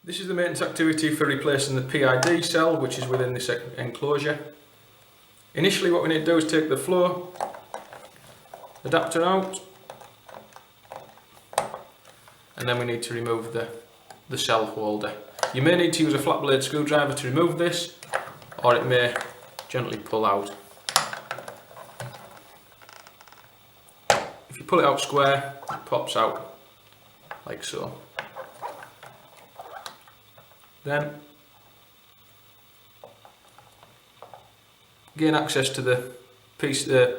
This is the maintenance activity for replacing the PID cell, which is within this enclosure. Initially what we need to do is take the flow adapter out, and then we need to remove the cell holder. You may need to use a flat blade screwdriver to remove this, or it may gently pull out. If you pull it out square, it pops out like so. Then gain access to the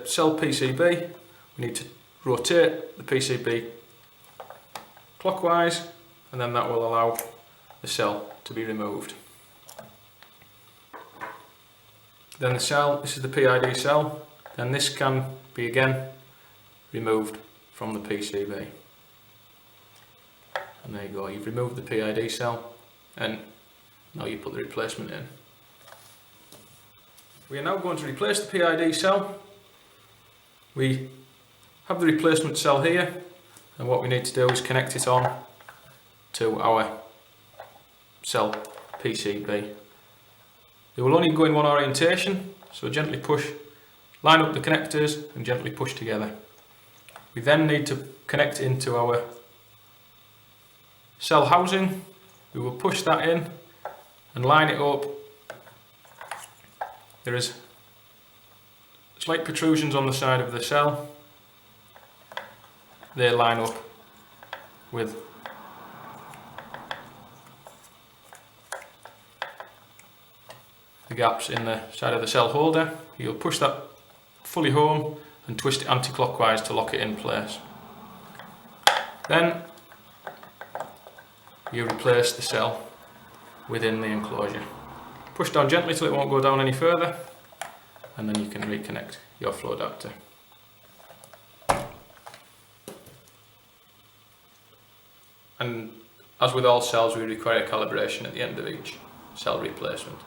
cell PCB. We need to rotate the PCB clockwise, and then that will allow the cell to be removed. Then the cell, this is the PID cell, then this can be again removed from the PCB. And there you go, you've removed the PID cell, and now you put the replacement in. We are now going to replace the PID cell. We have the replacement cell here, and what we need to do is connect it on to our cell PCB. They will only go in one orientation, so gently push, line up the connectors and gently push together. We then need to connect into our cell housing. We will push that in and line it up. There is slight protrusions on the side of the cell. They line up with the gaps in the side of the cell holder. You'll push that fully home and twist it anti-clockwise to lock it in place. Then you replace the cell within the enclosure. Push down gently till it won't go down any further, and then you can reconnect your flow adapter. And as with all cells, we require calibration at the end of each cell replacement.